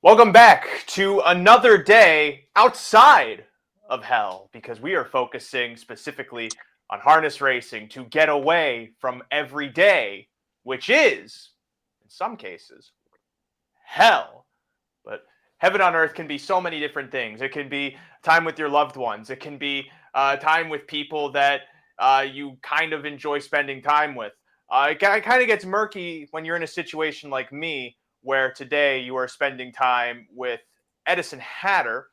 Welcome back to another day outside of hell because we are focusing specifically on harness racing to get away from every day, which is, in some cases, hell. But heaven on earth can be so many different things. It can be time with your loved ones. It can be time with people that you kind of enjoy spending time with. It kind of gets murky when you're in a situation like me, where today you are spending time with Edison Hatter,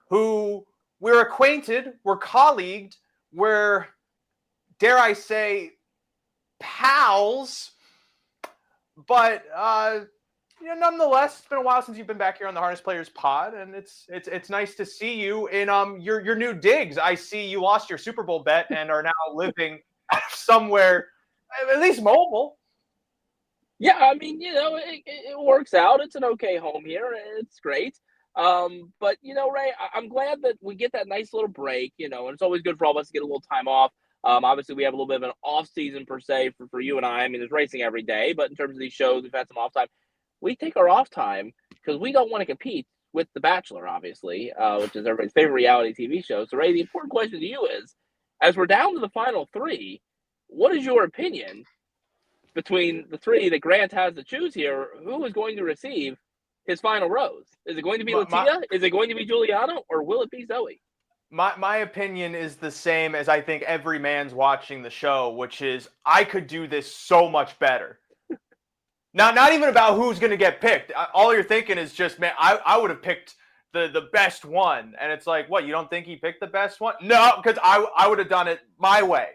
who we're acquainted, we're colleagued, we're, dare I say, pals. But nonetheless, it's been a while since you've been back here on the Harness Players Pod, and it's nice to see you in your new digs. I see you lost your Super Bowl bet and are now living somewhere at least mobile. Yeah, I mean, it works out. It's an okay home here. It's great. But Ray, I'm glad that we get that nice little break. And it's always good for all of us to get a little time off. Obviously, we have a little bit of an off season per se for you and I. I mean, there's racing every day, but in terms of these shows, we've had some off time. We take our off time because we don't want to compete with The Bachelor, obviously, which is everybody's favorite reality TV show. So, Ray, the important question to you is, as we're down to the final three, what is your opinion between the three that Grant has to choose here? Who is going to receive his final rose? Is it going to be Latia? Is it going to be Juliana? Or will it be Zoe? My opinion is the same as I think every man's watching the show, which is I could do this so much better. Not even about who's going to get picked. All you're thinking is just, man, I would have picked the best one. And it's like, what, you don't think he picked the best one? No, because I would have done it my way.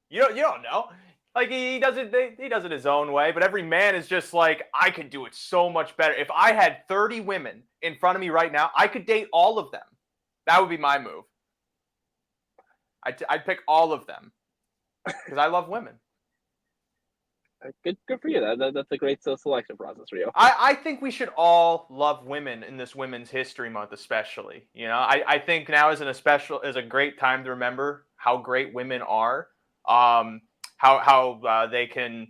You don't know. Like, he does it his own way, but every man is just like, I could do it so much better. If I had 30 women in front of me right now, I could date all of them. That would be my move. I'd pick all of them because I love women. Good for you. That's a great selection process for you. I think we should all love women in this Women's History Month, especially. I think now is a great time to remember how great women are. How they can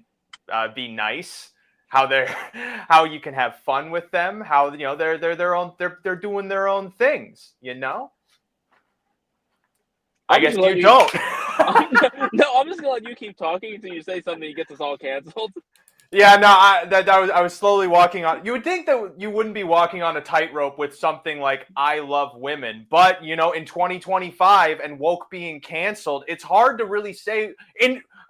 be nice, how you can have fun with them, how they're doing their own things. I guess you don't. No, I'm just gonna let you keep talking until you say something that gets us all canceled. Yeah, no, I was slowly walking on. You would think that you wouldn't be walking on a tightrope with something like "I love women," but in 2025 and woke being canceled, it's hard to really say.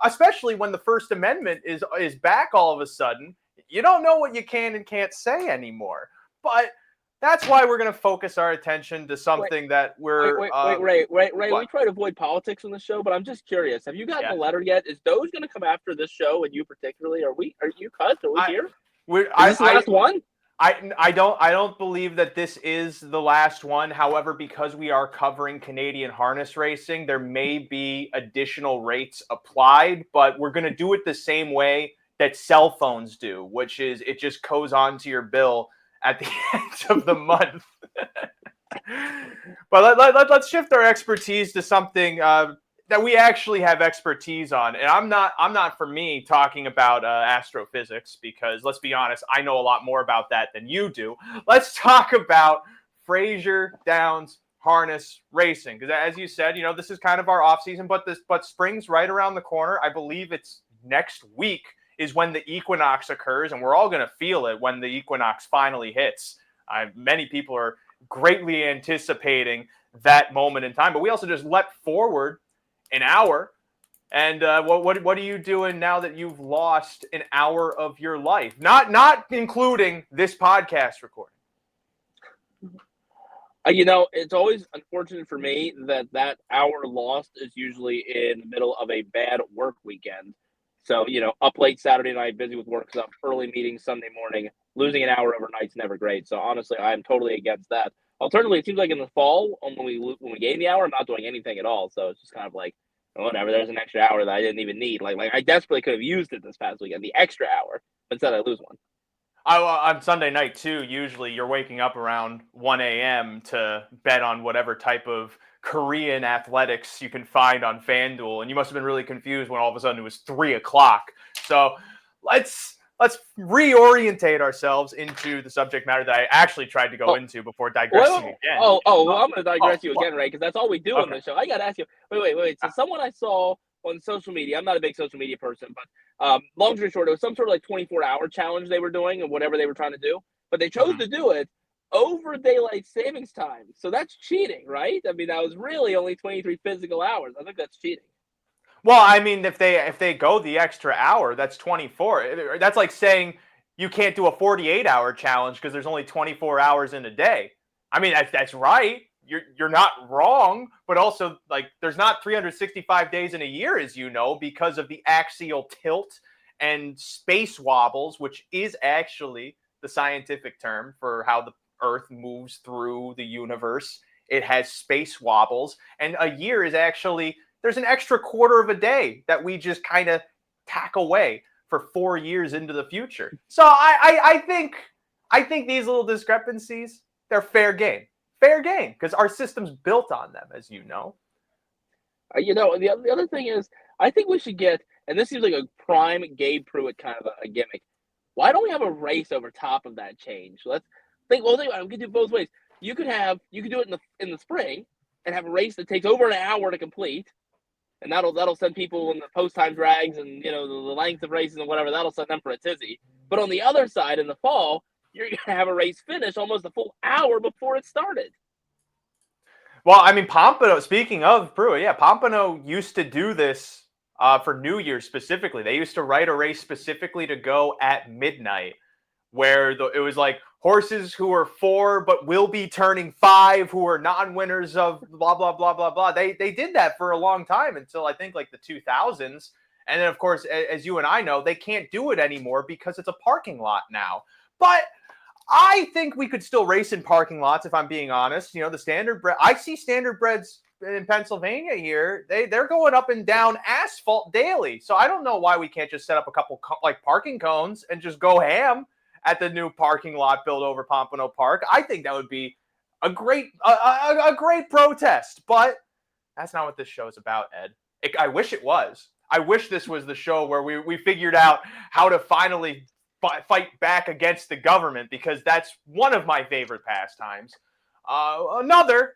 Especially when the First Amendment is back all of a sudden, you don't know what you can and can't say anymore. But that's why we're going to focus our attention to something that we're. Ray. We try to avoid politics on the show, but I'm just curious. Have you gotten a letter yet? Is those going to come after this show and you particularly? Are you cut? Are we here? Is this the last one? I don't believe that this is the last one. However, because we are covering Canadian harness racing, there may be additional rates applied, but we're going to do it the same way that cell phones do, which is it just goes on to your bill at the end of the month. But let's shift our expertise to something that we actually have expertise on. And I'm not for me talking about astrophysics, because let's be honest, I know a lot more about that than you do. Let's talk about Fraser Downs harness racing, because as you said, this is kind of our off season, but spring's right around the corner. I believe it's next week is when the equinox occurs, and we're all going to feel it when the equinox finally hits. Many people are greatly anticipating that moment in time, but we also just leapt forward an hour. And what are you doing now that you've lost an hour of your life? Not including this podcast recording. It's always unfortunate for me that hour lost is usually in the middle of a bad work weekend. So, up late Saturday night, busy with work stuff, early meetings Sunday morning, losing an hour overnight's never great. So honestly, I'm totally against that. Alternatively, it seems like in the fall, when we gain the hour, I'm not doing anything at all. So it's just kind of like, whatever, there's an extra hour that I didn't even need. Like I desperately could have used it this past weekend, the extra hour, but instead I lose one. On Sunday night, too, usually you're waking up around 1 a.m. to bet on whatever type of Korean athletics you can find on FanDuel, and you must have been really confused when all of a sudden it was 3 o'clock. So let's let's reorientate ourselves into the subject matter that I actually tried to go into before digressing again. Well, I'm going to digress you again, Ray, because that's all we do on Okay. this show. I got to ask you. Wait. So someone I saw on social media. I'm not a big social media person, but long story short, it was some sort of like 24-hour challenge they were doing and whatever they were trying to do. But they chose to do it over daylight savings time. So that's cheating, right? I mean, that was really only 23 physical hours. I think that's cheating. Well, I mean, if they go the extra hour, that's 24. That's like saying you can't do a 48-hour challenge because there's only 24 hours in a day. I mean, that's right. You're not wrong, but also like there's not 365 days in a year, as you know, because of the axial tilt and space wobbles, which is actually the scientific term for how the Earth moves through the universe. It has space wobbles, and a year is actually there's an extra quarter of a day that we just kind of tack away for 4 years into the future. So I think these little discrepancies, they're fair game, because our system's built on them, as you know. The other thing is, I think we should get, and this seems like a prime Gabe Pruitt kind of a gimmick. Why don't we have a race over top of that change? Let's think. Well, we can do both ways. You could do it in the spring and have a race that takes over an hour to complete. And that'll send people in the post-time drags and, the length of races and whatever, that'll send them for a tizzy. But on the other side, in the fall, you're going to have a race finish almost a full hour before it started. Well, I mean, Pompano, speaking of Pruitt, yeah, Pompano used to do this for New Year's specifically. They used to write a race specifically to go at midnight, where it was like horses who are 4 but will be turning 5 who are non-winners of blah blah blah blah blah. They did that for a long time until I think like the 2000s, and then of course, as you and I know, they can't do it anymore because it's a parking lot now. But I think we could still race in parking lots if I'm being honest. The standardbred, I see standardbreds in Pennsylvania here. They're going up and down asphalt daily, so I don't know why we can't just set up a couple like parking cones and just go ham at the new parking lot built over Pompano Park. I think that would be a great protest, but that's not what this show is about, Ed. I wish it was. I wish this was the show where we figured out how to finally fight back against the government, because that's one of my favorite pastimes. Another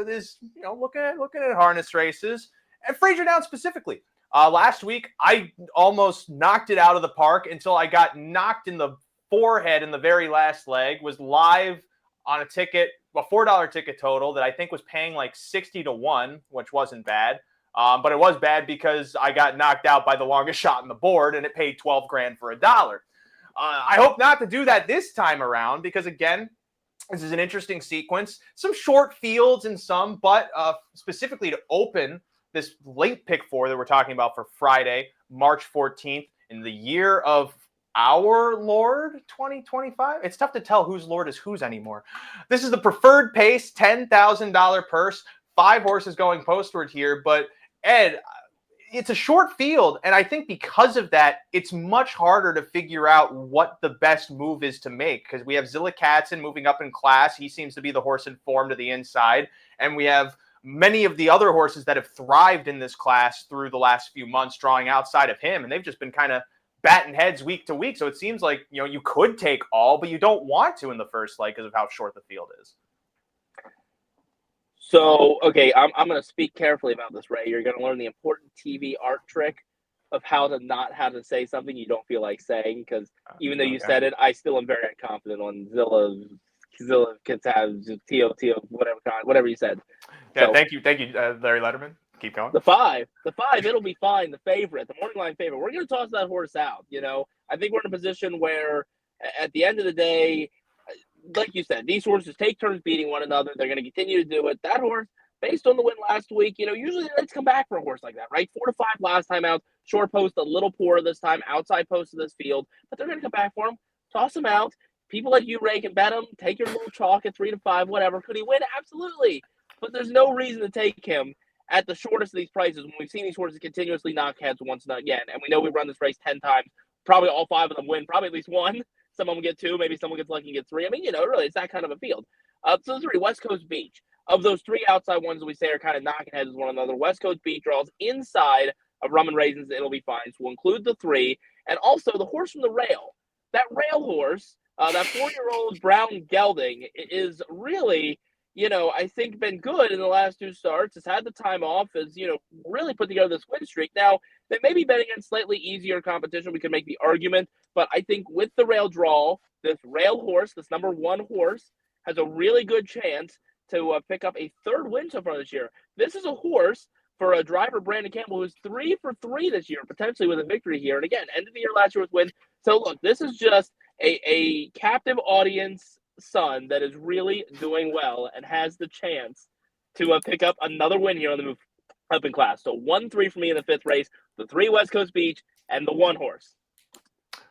is looking at harness races and Fraser Downs specifically. Last week I almost knocked it out of the park until I got knocked in the forehead in the very last leg. Was live on a $4 ticket total that I think was paying like 60 to 1, which wasn't bad. But it was bad because I got knocked out by the longest shot on the board, and it paid 12 grand for $1. I hope not to do that this time around, because again, this is an interesting sequence. Some short fields and some, but specifically to open this late pick 4 that we're talking about for Friday, March 14th, in the year of our Lord 2025. It's tough to tell whose Lord is whose anymore. This is the preferred pace, $10,000 purse, 5 horses going postward here. But Ed, it's a short field, and I think because of that, it's much harder to figure out what the best move is to make, because we have Zilla Katzen moving up in class. He seems to be the horse in form to the inside, and we have many of the other horses that have thrived in this class through the last few months drawing outside of him, and they've just been kind of batting heads week to week. So it seems like, you could take all, but you don't want to in the first leg because of how short the field is. So, okay, I'm going to speak carefully about this, Ray. You're going to learn the important TV art trick of how to say something you don't feel like saying, because even though you said it, I still am very unconfident on Zilla T.O., whatever you said. Yeah, so, thank you, Larry Letterman. Keep going. The five, it'll be fine. The favorite, the morning line favorite. We're going to toss that horse out. I think we're in a position where, at the end of the day, like you said, these horses take turns beating one another. They're going to continue to do it. That horse, based on the win last week, usually let's come back for a horse like that, right? 4 to 5 last time out. Short post a little poorer this time. Outside post of this field, but they're going to come back for him. Toss him out. People like you, Ray, can bet him. Take your little chalk at 3 to 5, whatever. Could he win? Absolutely. But there's no reason to take him at the shortest of these prices when we've seen these horses continuously knock heads once and again. And we know we've run this race 10 times. Probably all 5 of them win. Probably at least 1. Some of them get 2. Maybe someone gets lucky and gets 3. I mean, really, it's that kind of a field. So the 3, West Coast Beach. Of those 3 outside ones that we say are kind of knocking heads with one another, West Coast Beach draws inside of Rum and Raisins. It'll be fine. So we'll include the 3. And also the horse from the rail. horse. That 4-year-old Brown Gelding is really, I think been good in the last 2 starts. Has had the time off, has, really put together this win streak. Now, they may be betting against slightly easier competition. We can make the argument, but I think with the rail draw, this rail horse, this number 1 horse, has a really good chance to pick up a 3rd win so far this year. This is a horse for a driver, Brandon Campbell, who's 3 for 3 this year, potentially with a victory here. And again, end of the year last year with win. So look, this is just a captive audience son that is really doing well and has the chance to pick up another win here on the move up in class. So 1-3 for me in the 5th race, the 3 West Coast Beach, and the 1 horse.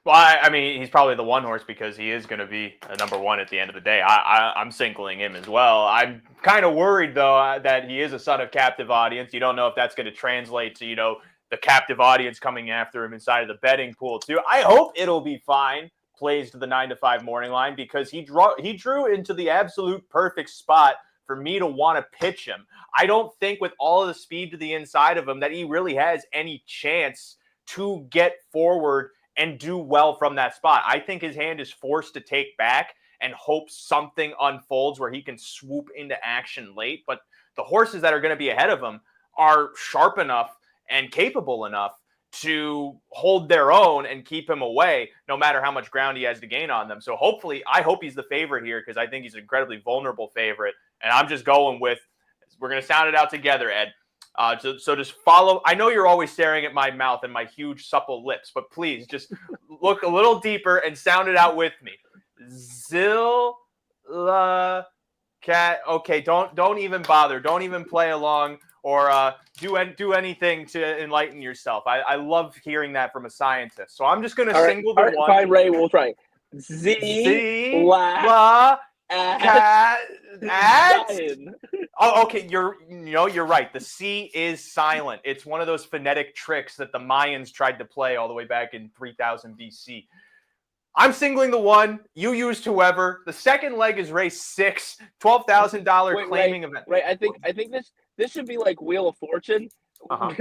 Well, I mean, he's probably the 1 horse because he is going to be a number 1 at the end of the day. I'm singling him as well. I'm kind of worried, though, that he is a son of captive audience. You don't know if that's going to translate to, the captive audience coming after him inside of the betting pool, too. I hope it'll be fine, plays to the 9-5 morning line, because he drew into the absolute perfect spot for me to want to pitch him. I don't think with all of the speed to the inside of him that he really has any chance to get forward and do well from that spot. I think his hand is forced to take back and hope something unfolds where he can swoop into action late. But the horses that are going to be ahead of him are sharp enough and capable enough to hold their own and keep him away, no matter how much ground he has to gain on them. So hopefully, I hope he's the favorite here because I think he's an incredibly vulnerable favorite. And I'm just going with, we're going to sound it out together, Ed. So just follow. I know you're always staring at my mouth and my huge supple lips, but please just look a little deeper and sound it out with me. Zilla cat. Okay, don't even bother. Don't even play along or do anything to enlighten yourself. I love hearing that from a scientist. So I'm just going to single the one. Fine, Ray. We'll try. Z la cat. Oh, okay. You're right. The C is silent. It's one of those phonetic tricks that the Mayans tried to play all the way back in 3000 BC. I'm singling the 1. You used whoever. The second leg is race 6, $12,000 claiming event. Right. I think this should be like Wheel of Fortune. Uh-huh.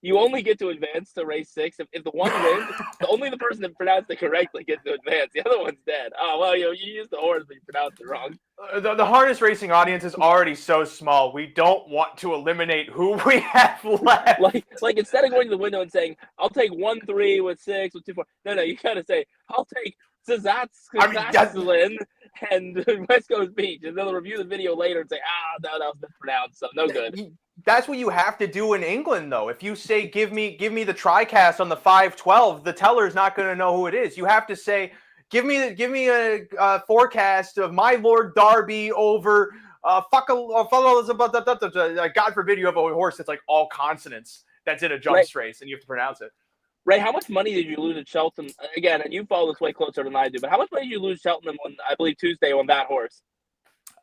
You only get to advance to race 6 if the 1 wins. Only the person that pronounced it correctly gets to advance. The other one's dead. Oh well, you used the horse, but you pronounced it wrong. The harness racing audience is already so small. We don't want to eliminate who we have left. Like instead of going to the window and saying, "I'll take 1-3 with 6 with 2-4." No, you gotta say, "I'll take Zazatzlin and West Coast Beach," and they'll review the video later and say, no, that was mispronounced, so no good. That's what you have to do in England, though. If you say, give me the TriCast on the 512, the teller's not going to know who it is. You have to say, give me a forecast of my Lord Derby over God forbid you have a horse that's like all consonants that's in a jumps race and you have to pronounce it. Ray, how much money did you lose at Cheltenham? Again, and you follow this way closer than I do, but how much money did you lose Cheltenham on, I believe, Tuesday on that horse?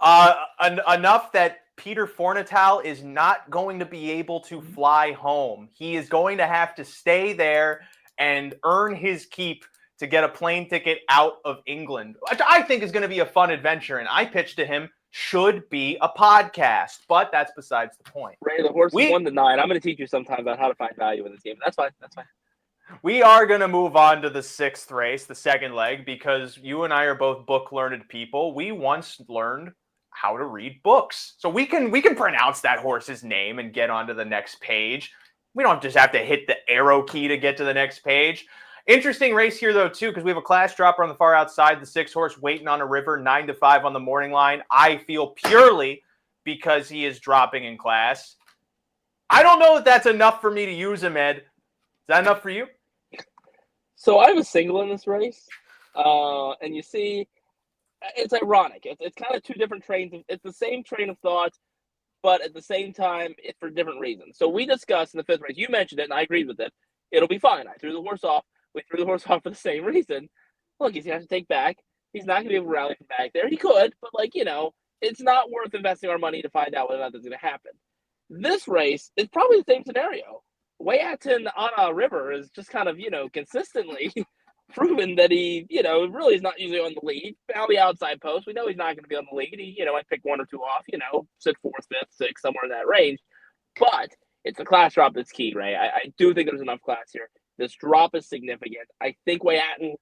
Enough that Peter Fornatal is not going to be able to fly home. He is going to have to stay there and earn his keep to get a plane ticket out of England, which I think is going to be a fun adventure. And I pitched to him, should be a podcast, but that's besides the point. Ray, the horse is 1-9. I'm going to teach you sometime about how to find value in this game. That's fine. We are going to move on to the 6th race, the second leg, because you and I are both book-learned people. We once learned how to read books. So we can pronounce that horse's name and get onto the next page. We don't just have to hit the arrow key to get to the next page. Interesting race here, though, too, because we have a class dropper on the far outside, the 6 horse waiting on a river, 9-5 on the morning line. I feel purely because he is dropping in class. I don't know if that's enough for me to use him, Ed. Is that enough for you? So I have a single in this race, and you see, it's ironic. It's kind of 2 different trains. It's the same train of thought, but at the same time, it's for different reasons. So we discussed in the 5th race, you mentioned it, and I agreed with it. It'll be fine. I threw the horse off. We threw the horse off for the same reason. Look, he's going to have to take back. He's not going to be able to rally from back there. He could, but it's not worth investing our money to find out whether or not that's going to happen. This race is probably the same scenario. Wayatton on a river is just kind of, consistently proven that he, really is not usually on the lead. On the outside post, we know he's not going to be on the lead. He, might pick 1 or 2 off, 6th, 4th, 5th, 6th, somewhere in that range. But it's the class drop that's key, Ray. I do think there's enough class here. This drop is significant. I think Wayatton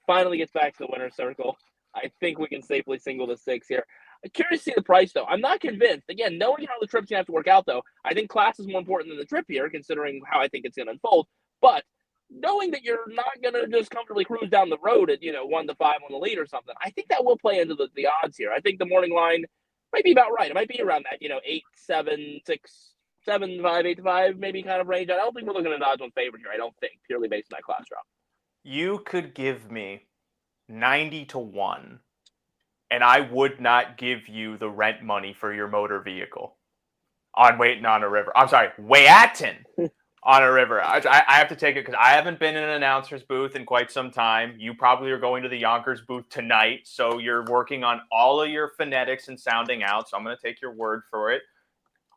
finally gets back to the winner's circle. I think we can safely single the 6 here. I'm curious to see the price, though. I'm not convinced. Again, knowing how the trip's going to have to work out, though, I think class is more important than the trip here, considering how I think it's going to unfold. But knowing that you're not going to just comfortably cruise down the road at, 1-5 on the lead or something, I think that will play into the odds here. I think the morning line might be about right. It might be around that, 8, 7, 6, 7, 5, 8 to 5, maybe kind of range. I don't think we're looking at odds on favorite here. I don't think, purely based on that class drop. You could give me 90 to 1, and I would not give you the rent money for your motor vehicle on Waiting on a River. I'm sorry, Waiting on a River. I have to take it because I haven't been in an announcer's booth in quite some time. You probably are going to the Yonkers booth tonight, so you're working on all of your phonetics and sounding out, so I'm going to take your word for it.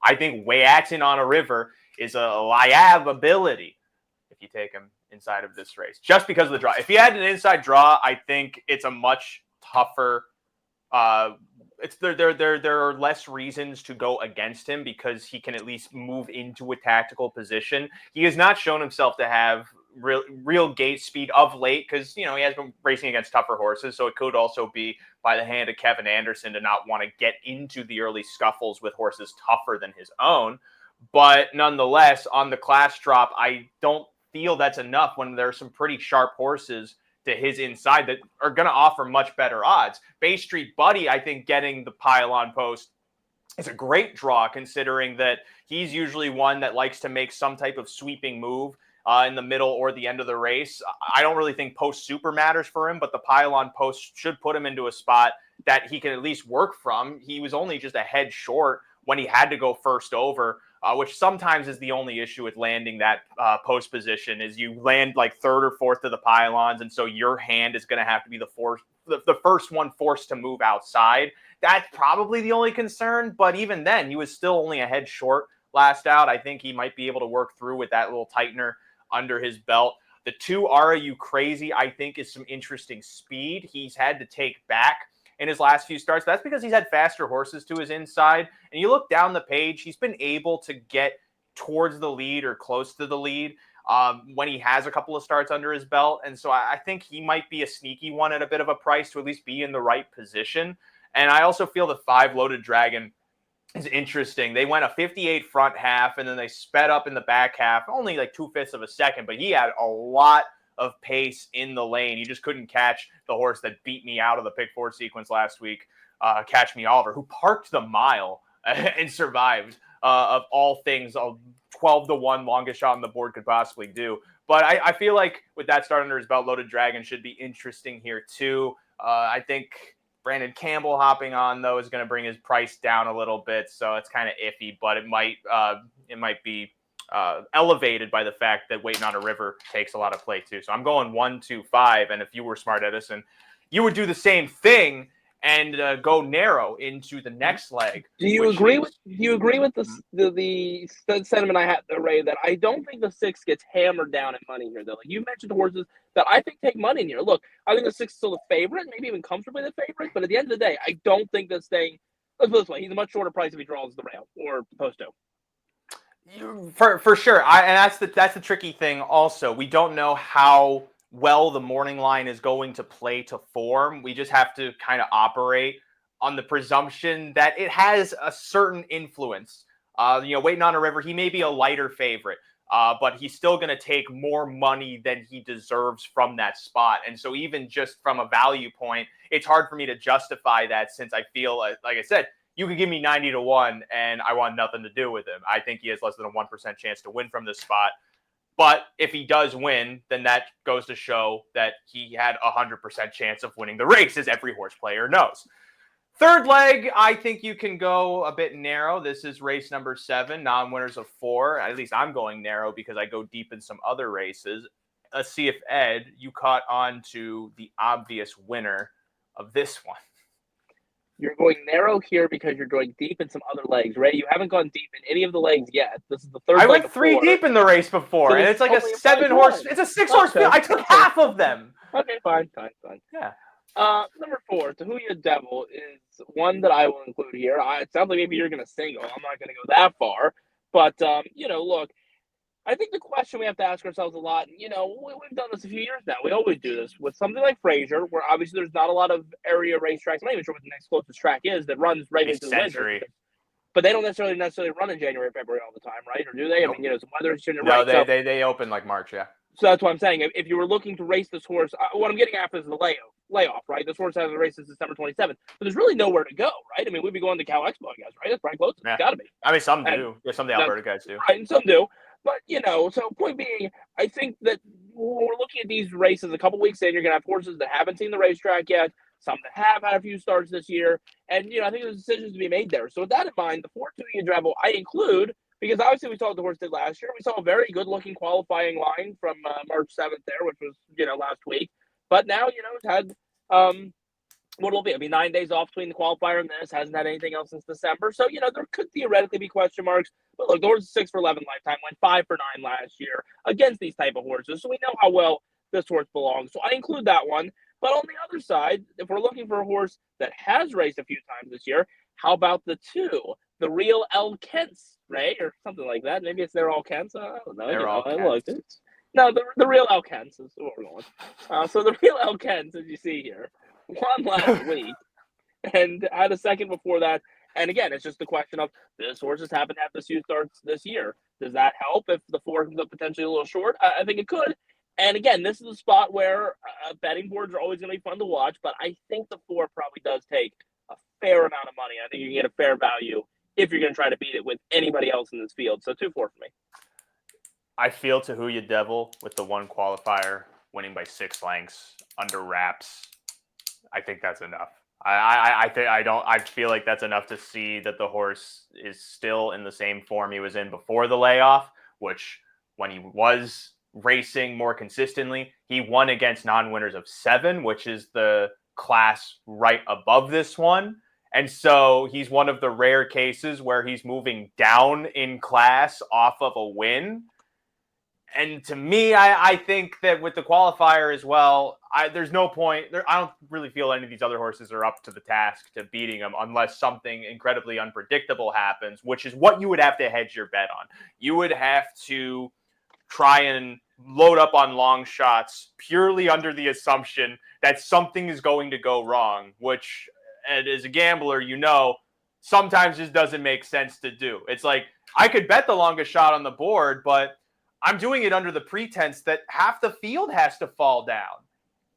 I think Waiting on a River is a liability if you take him inside of this race, just because of the draw. If he had an inside draw, I think it's a much tougher. There are less reasons to go against him because he can at least move into a tactical position. He has not shown himself to have real gate speed of late because he has been racing against tougher horses. So it could also be by the hand of Kevin Anderson to not want to get into the early scuffles with horses tougher than his own. But nonetheless, on the class drop, I don't feel that's enough when there are some pretty sharp horses to his inside that are going to offer much better odds. Bay Street Buddy, I think getting the pylon post is a great draw considering that he's usually one that likes to make some type of sweeping move in the middle or the end of the race. I don't really think post super matters for him, but the pylon post should put him into a spot that he can at least work from. He was only just a head short when he had to go first over, which sometimes is the only issue with landing that post position is you land like third or fourth of the pylons. And so your hand is going to have to be the first one forced to move outside. That's probably the only concern. But even then, he was still only a head short last out. I think he might be able to work through with that little tightener under his belt. The 2 Are You Crazy, I think, is some interesting speed. He's had to take back in his last few starts. That's because he's had faster horses to his inside. And you look down the page, he's been able to get towards the lead or close to the lead when he has a couple of starts under his belt. And so I think he might be a sneaky one at a bit of a price to at least be in the right position. And I also feel the 5 Loaded Dragon is interesting. They went a 58 front half, and then they sped up in the back half, only like 2/5 of a second, but he had a lot of pace in the lane. He just couldn't catch the horse that beat me out of the pick 4 sequence last week, Catch Me Oliver, who parked the mile and survived of all things, a 12 to 1 longest shot on the board could possibly do. But I feel like with that start under his belt, Loaded Dragon should be interesting here too. I think Brandon Campbell hopping on, though, is going to bring his price down a little bit, so it's kind of iffy, but it might be elevated by the fact that Waiting on a River takes a lot of play, too. So I'm going 1, 2, 5, and if you were smart, Edison, you would do the same thing and go narrow into the next leg. Do you agree with the sentiment I had there, Ray, that I don't think the 6 gets hammered down in money here, though? Like you mentioned the horses that I think take money in here. Look, I think the 6 is still the favorite, maybe even comfortably the favorite, but at the end of the day, I don't think this thing, let's put it this way, he's a much shorter price if he draws the rail or posto. For sure. And that's the tricky thing also. We don't know how well the morning line is going to play to form. We just have to kind of operate on the presumption that it has a certain influence. Waiting on a River, he may be a lighter favorite, but he's still going to take more money than he deserves from that spot. And so even just from a value point, it's hard for me to justify that since I feel, like I said, you could give me 90 to 1 and I want nothing to do with him. I think he has less than a 1% chance to win from this spot. But if he does win, then that goes to show that he had a 100% chance of winning the race, as every horse player knows. Third leg, I think you can go a bit narrow. This is race number 7, non-winners of 4. At least I'm going narrow because I go deep in some other races. Let's see if, Ed, you caught on to the obvious winner of this one. You're going narrow here because you're going deep in some other legs. Ray, you haven't gone deep in any of the legs yet. This is the third leg. I went 3 deep in the race before, so and it's like a 7-horse. It's a 6-horse field. I took half of them. Okay, fine. Yeah. Number 4, Tahuya Devil, is one that I will include here. It sounds like maybe you're going to single. I'm not going to go that far. But, look, I think the question we have to ask ourselves a lot, and, we've done this a few years now. We always do this with something like Fraser, where obviously there's not a lot of area racetracks. I'm not even sure what the next closest track is that runs right A into the winter. century. But they don't necessarily run in January, February all the time, right? Or do they? Nope. I mean, some weather is No, right. they open like March, yeah. So that's what I'm saying. If you were looking to race this horse, what I'm getting after is the layoff, right? This horse hasn't raced since December 27th, but there's really nowhere to go, right? I mean, we'd be going to Cal Expo, I guess, right? That's probably close. Yeah. It's got to be. I mean, some do. Yeah, some of the Alberta guys do. Right, and some do. But, so point being, I think that when we're looking at these races a couple weeks in, you're going to have horses that haven't seen the racetrack yet, some that have had a few starts this year, and, I think there's decisions to be made there. So with that in mind, the 4-2 Travel I include, because obviously we saw what the horse did last year. We saw a very good-looking qualifying line from March 7th there, which was, last week. But now, it's had what will be? It'll be 9 days off between the qualifier and this. Hasn't had anything else since December. So, there could theoretically be question marks. But look, the horse is 6 for 11 lifetime, went 5 for 9 last year against these type of horses. So we know how well this horse belongs. So I include that one. But on the other side, if we're looking for a horse that has raced a few times this year, how about the the real El Kents, Ray, or something like that? Maybe it's they're all Kents. I don't know. They're all Kents. No, the real El Kents is what we're going. So the real El Kents, as you see here, won last week and had a second before that. And again, it's just a question of this horse has happened to have this few starts this year. Does that help if the 4 comes up potentially a little short? I think it could. And again, this is a spot where betting boards are always going to be fun to watch, but I think the 4 probably does take a fair amount of money. I think you can get a fair value if you're going to try to beat it with anybody else in this field. So 2-4 for me. I feel Tahuya Devil with the 1 qualifier winning by 6 lengths under wraps. I think that's enough. I feel like that's enough to see that the horse is still in the same form he was in before the layoff, which when he was racing more consistently, he won against non-winners of 7, which is the class right above this one. And so he's one of the rare cases where he's moving down in class off of a win. And to me, I think that with the qualifier as well, there's no point. I don't really feel any of these other horses are up to the task to beating him unless something incredibly unpredictable happens, which is what you would have to hedge your bet on. You would have to try and load up on long shots purely under the assumption that something is going to go wrong, which, and as a gambler, sometimes just doesn't make sense to do. It's like, I could bet the longest shot on the board, but I'm doing it under the pretense that half the field has to fall down.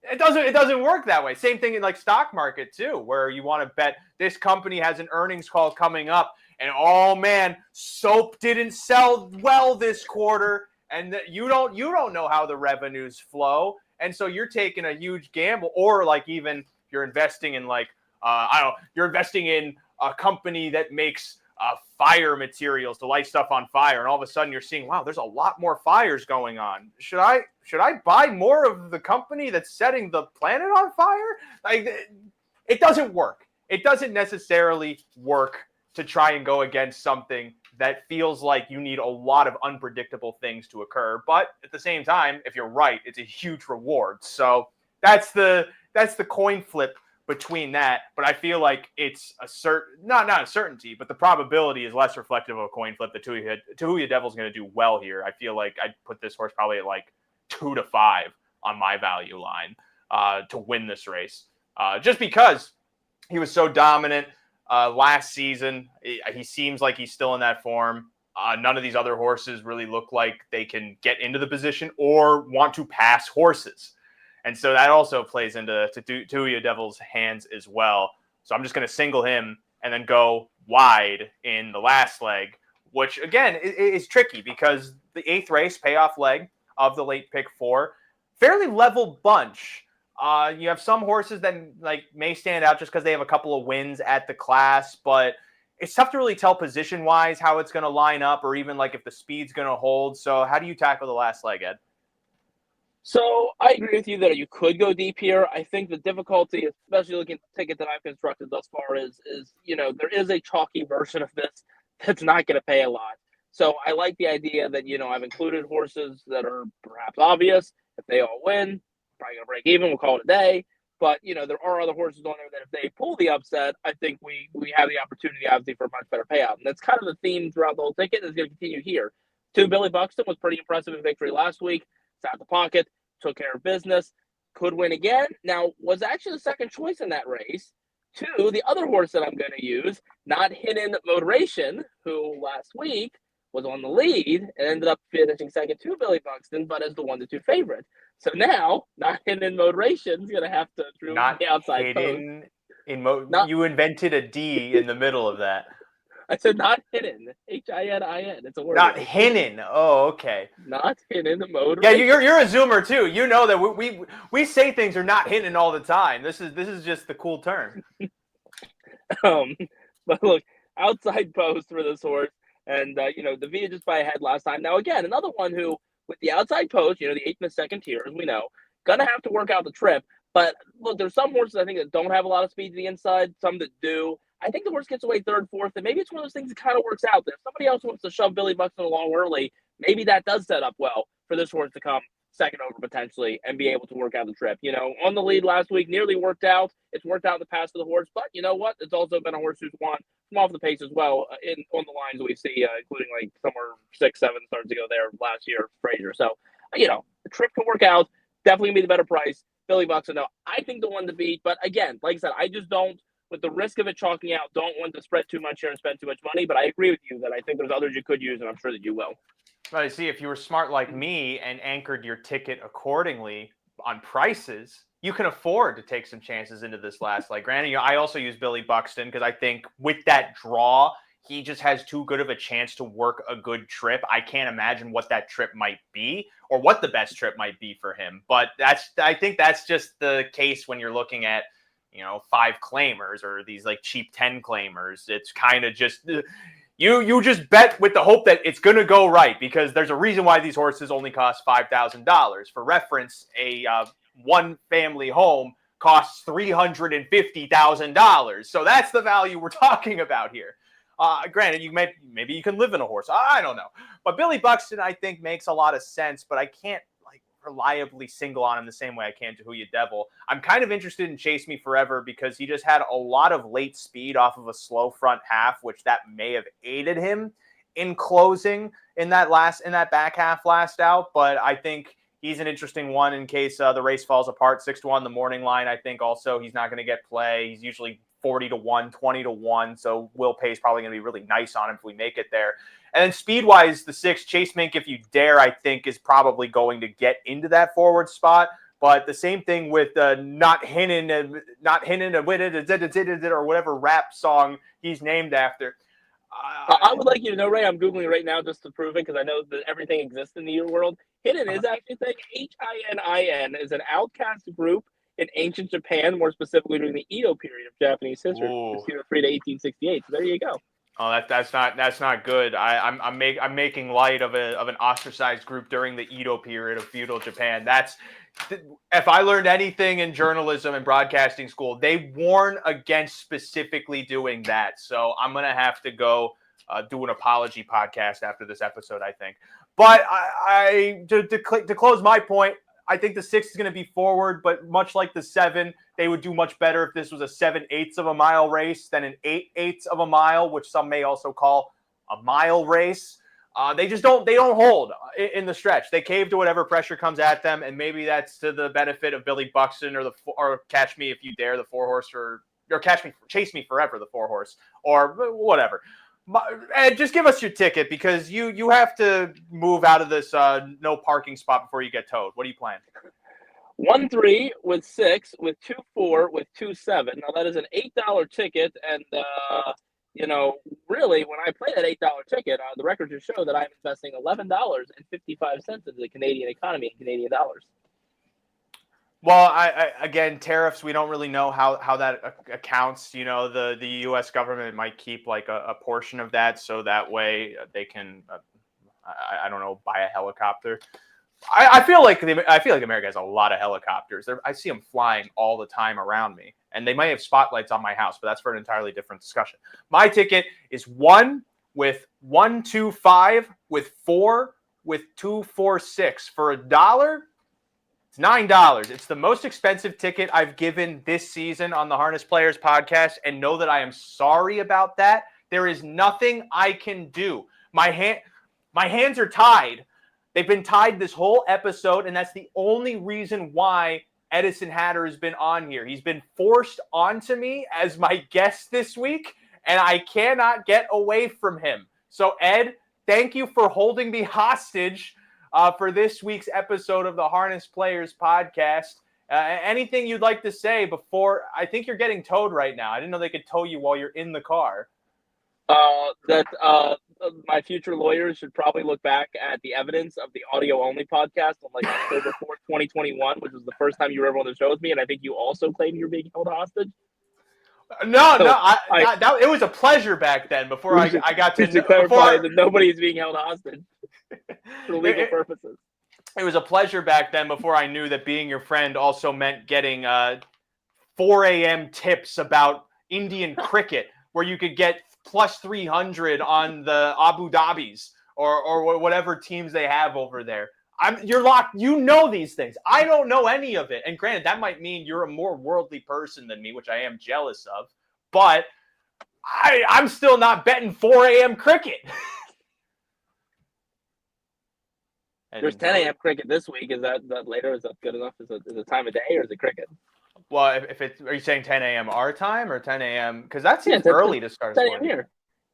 It doesn't work that way. Same thing in like stock market too, where you want to bet this company has an earnings call coming up and oh man, soap didn't sell well this quarter and that you don't know how the revenues flow. And so you're taking a huge gamble, or like even if you're investing in you're investing in a company that makes fire materials to light stuff on fire, and all of a sudden you're seeing, wow, there's a lot more fires going on. Should I buy more of the company that's setting the planet on fire? Like, it doesn't work. It doesn't necessarily work to try and go against something that feels like you need a lot of unpredictable things to occur. But at the same time, if you're right, it's a huge reward. So that's the coin flip between that, but I feel like it's a not a certainty, but the probability is less reflective of a coin flip. The Tahuya Devil's going to do well here. I feel like I'd put this horse probably at like 2-5 on my value line to win this race, just because he was so dominant last season. He seems like he's still in that form. None of these other horses really look like they can get into the position or want to pass horses. And so that also plays into Tahuya Devil's hands as well. So I'm just going to single him and then go wide in the last leg, which, again, is tricky because the 8th race, payoff leg of the late pick 4, fairly level bunch. You have some horses that may stand out just because they have a couple of wins at the class, but it's tough to really tell position-wise how it's going to line up or even if the speed's going to hold. So how do you tackle the last leg, Ed? So I agree with you that you could go deep here. I think the difficulty, especially looking at the ticket that I've constructed thus far, is there is a chalky version of this that's not going to pay a lot. So I like the idea that, I've included horses that are perhaps obvious. If they all win, probably going to break even. We'll call it a day. But, there are other horses on there that if they pull the upset, I think we have the opportunity, obviously, for a much better payout. And that's kind of the theme throughout the whole ticket, and it's going to continue here. 2, Billy Buxton was pretty impressive in victory last week. Sat the pocket, took care of business, could win again. Now, was actually the second choice in that race. 2, the other horse that I'm going to use, Not Hidden Motivation, who last week was on the lead and ended up finishing second to Billy Buxton, but as the 1-2 favorite. So now, Not Hidden Motivation is going to have to through the outside post. You invented a D in the middle of that. I said not hidden. H-I-N-I-N. It's a word. Not hidden. Oh, okay. Not hidden motivation. Yeah, you're a Zoomer too. You know that we say things are not hidden all the time. This is just the cool term. But look, outside post for this horse, and the Vita just by a head last time. Now again, another one who with the outside post, the 8th and the 2nd tier, as we know, gonna have to work out the trip. But look, there's some horses I think that don't have a lot of speed to the inside, some that do. I think the horse gets away 3rd, 4th, and maybe it's one of those things that kind of works out. If somebody else wants to shove Billy Buxton along early, maybe that does set up well for this horse to come second over potentially and be able to work out the trip. On the lead last week, nearly worked out. It's worked out in the past for the horse, but you know what? It's also been a horse who's won from off the pace as well on the lines that we see, including like somewhere 6, 7 starts to go there last year, Fraser. So, the trip can work out. Definitely gonna be the better price. Billy Buxton, though, I think the one to beat. But again, like I said, I just don't, with the risk of it chalking out, don't want to spread too much here and spend too much money. But I agree with you that I think there's others you could use, and I'm sure that you will. Right. See, if you were smart like me and anchored your ticket accordingly on prices, you can afford to take some chances into this last leg. Granted, I also use Billy Buxton because I think with that draw, he just has too good of a chance to work a good trip. I can't imagine what that trip might be or what the best trip might be for him. But I think that's just the case when you're looking at, 5 claimers or these like cheap 10 claimers. It's kind of just you just bet with the hope that it's going to go right because there's a reason why these horses only cost $5,000. For reference, a one family home costs $350,000. So that's the value we're talking about here. Granted, maybe you can live in a horse. I don't know. But Billy Buxton, I think, makes a lot of sense, but I can't reliably single on him the same way I can to Who You Devil. I'm kind of interested in Chase Me Forever because he just had a lot of late speed off of a slow front half, which that may have aided him in closing in that back half last out. But I think he's an interesting one in case the race falls apart. 6-1 the morning line. I think also he's not going to get play. He's usually 40-1, 20-1. So Will Pay's probably going to be really nice on him if we make it there. And then speed-wise, the 6, Chase Mink, If You Dare, I think is probably going to get into that forward spot. But the same thing with Not Hidden, or whatever rap song he's named after. I would like you to know, Ray, I'm Googling right now just to prove it because I know that everything exists in the world. Hidden is actually saying H-I-N-I-N is an outcast group in ancient Japan, more specifically during the Edo period of Japanese history, 1603 to 1868. So there you go. Oh, that's not good. I'm making light of an ostracized group during the Edo period of feudal Japan. If I learned anything in journalism and broadcasting school, they warn against specifically doing that. So I'm gonna have to go do an apology podcast after this episode, I think. But to close my point, I think the 6 is going to be forward, but much like the 7, they would do much better if this was a 7/8 of a mile race than an 8/8 of a mile, which some may also call a mile race. They don't hold in the stretch. They cave to whatever pressure comes at them, and maybe that's to the benefit of Billy Buxton or Catch Me If You Dare, the 4-horse, or Chase Me Forever, the 4-horse, or whatever. And just give us your ticket because you have to move out of this no parking spot before you get towed. What are you playing? 1-3 with 6 with 2-4 with 2-7. Now that is an $8 ticket, and really when I play that $8 ticket, the record just show that I'm investing $11.55 into the Canadian economy in Canadian dollars. Well, again, tariffs, we don't really know how that accounts. The U.S. government might keep like a portion of that so that way they can, I don't know, buy a helicopter. I feel like America has a lot of helicopters. I see them flying all the time around me, and they might have spotlights on my house, but that's for an entirely different discussion. My ticket is 1 with 1-2-5 with 4 with 2-4-6 for $1. It's $9. It's the most expensive ticket I've given this season on the Harness Players podcast, and know that I am sorry about that. There is nothing I can do. My hand, My hands are tied. They've been tied this whole episode, and that's the only reason why Edison Hatter has been on here. He's been forced onto me as my guest this week, and I cannot get away from him. So, Ed, thank you for holding me hostage for this week's episode of the Harness Players podcast. Anything you'd like to say before? I think you're getting towed right now. I didn't know they could tow you while you're in the car. That my future lawyers should probably look back at the evidence of the audio-only podcast on like October 4th, 2021, which was the first time you were ever on the show with me, and I think you also claimed you were being held hostage. No, it was a pleasure back then. Before I got to clarify that nobody is being held hostage for legal purposes. It was a pleasure back then. Before I knew that being your friend also meant getting 4 a.m. tips about Indian cricket, where you could get plus 300 on the Abu Dhabis or whatever teams they have over there. You're locked. You know these things. I don't know any of it. And granted, that might mean you're a more worldly person than me, which I am jealous of. But I'm still not betting 4 a.m. cricket. There's 10 a.m. cricket this week. Is that later? Is that good enough? Is it time of day or is it cricket? Well, if it's, are you saying 10 a.m. our time or 10 a.m.? Because that seems early to start. 10 a.m. here.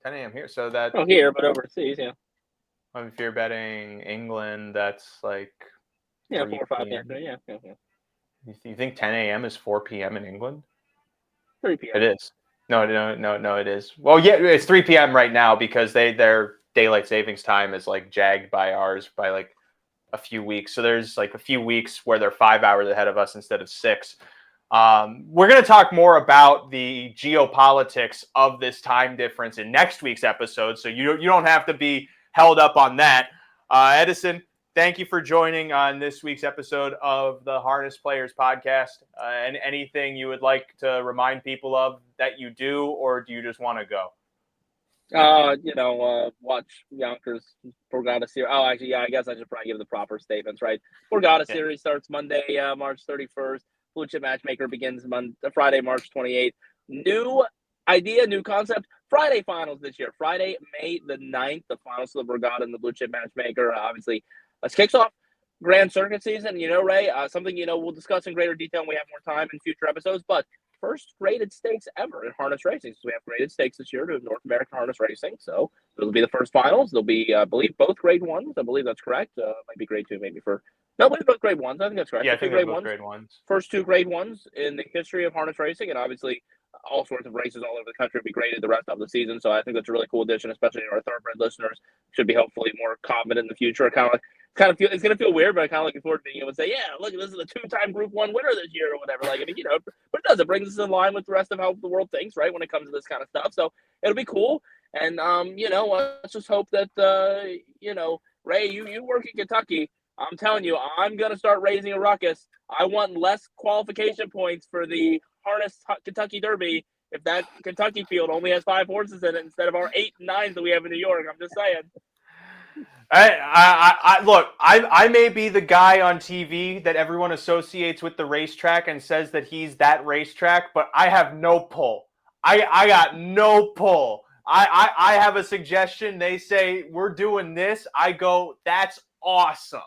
10 a.m. here. So that. Oh, here, but overseas, yeah. If you're betting England, that's like. Yeah, 4 or 5 p.m. Yeah. You think 10 a.m. is 4 p.m. in England? 3 p.m. It is. No, it is. Well, yeah, it's 3 p.m. right now because their daylight savings time is like jagged by ours by like a few weeks. So there's like a few weeks where they're 5 hours ahead of us instead of 6. We're going to talk more about the geopolitics of this time difference in next week's episode, so you don't have to be held up on that. Edison, thank you for joining on this week's episode of the Harness Players podcast. And anything you would like to remind people of that you do, or do you just want to go? Watch Yonkers Borgata series. Oh, actually, yeah, I guess I should probably give the proper statements, right? Borgata series starts Monday, March 31st. Blue Chip Matchmaker begins Friday, March 28th. New idea, new concept. Friday finals this year. Friday, May the 9th, the finals of the Borgata and the Blue Chip Matchmaker. Obviously, let's kicks off Grand Circuit season. Ray, something, we'll discuss in greater detail when we have more time in future episodes. But first graded stakes ever in harness racing. So we have graded stakes this year to North American harness racing. So it'll be the first finals. There'll be, I believe, both grade ones. I believe that's correct. Might be grade two, maybe for. No, I believe both grade ones. I think that's correct. Yeah, I think both grade ones. First 2 grade ones in the history of harness racing, and obviously all sorts of races all over the country will be graded the rest of the season. So I think that's a really cool addition, especially our thoroughbred listeners should be hopefully more confident in the future. It's going to feel weird, but I'm kind of looking forward to being able to say, yeah, look, this is a 2-time Group 1 winner this year or whatever. But it does. It brings us in line with the rest of how the world thinks, right, when it comes to this kind of stuff. So it'll be cool. And, let's just hope that, Ray, you work in Kentucky. I'm telling you, I'm going to start raising a ruckus. I want less qualification points for the Harness Kentucky Derby if that Kentucky field only has 5 horses in it instead of our 8 and 9s that we have in New York. I'm just saying. Look, I may be the guy on TV that everyone associates with the racetrack and says that he's that racetrack, but I have no pull. I got no pull. I have a suggestion. They say we're doing this. I go, that's awesome.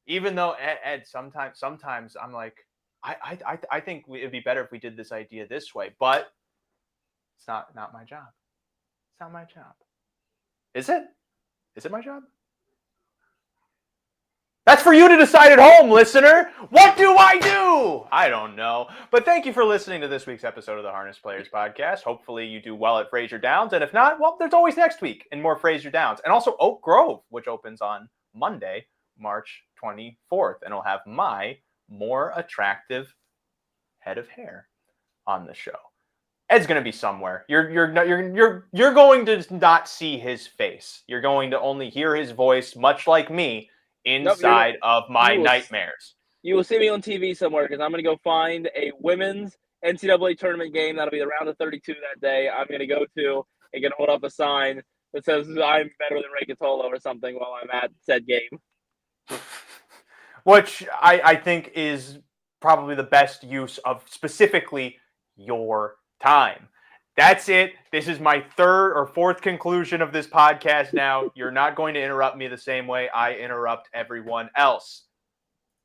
Even though Ed, sometimes I'm like, I think it'd be better if we did this idea this way, but it's not my job. It's not my job. Is it? Is it my job? That's for you to decide at home, listener. What do I do? I don't know. But thank you for listening to this week's episode of the Harness Players podcast. Hopefully you do well at Fraser Downs. And if not, well, there's always next week and more Fraser Downs. And also Oak Grove, which opens on Monday, March 24th. And it'll have my more attractive head of hair on the show. Ed's going to be somewhere. You're going to not see his face. You're going to only hear his voice, much like me, inside of my nightmares. You will see me on TV somewhere because I'm going to go find a women's NCAA tournament game. That'll be the round of 32 that day. I'm going to go to and going to hold up a sign that says I'm better than Ray Cotolo or something while I'm at said game. Which I think is probably the best use of specifically your time. That's it. This is my third or fourth conclusion of this podcast now. You're not going to interrupt me the same way I interrupt everyone else.